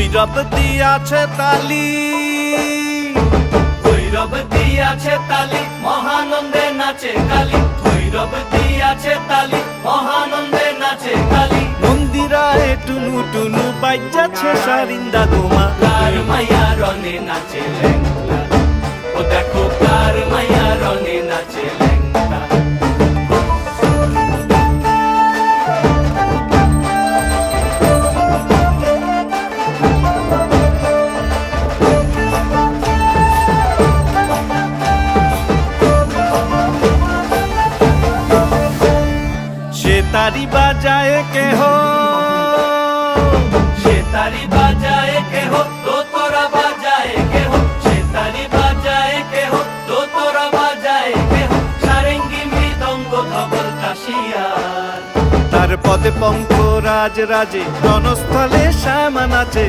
ভৈরব দিয়াছে তালি, ভৈরব দিয়াছে তালি, মহানন্দে নাচে কালী। ভৈরব দিয়াছে তালি, মহানন্দে নাচে কালী। মন্দিরায় টুনু টুনু বাইজাছে সারিন্দা গোমা। কার মাইয়া রনে নাচে ল্যাংটা, ও দেখো কার মাইয়া রনে নাচে ল্যাংটা। সে তারি বাজায় কেহ, সে তারি বাজায় কেহ, দোতরা বাজায় কেহ। সে তারি বাজায় কেহ, দোতরা বাজায় কেহ। সারেঙ্গি মৃদঙ্গ ধবল কাশিয়ার। তার পদে পঙ্ক রাজ রাজে রণস্থলে শ্যামা নাচে।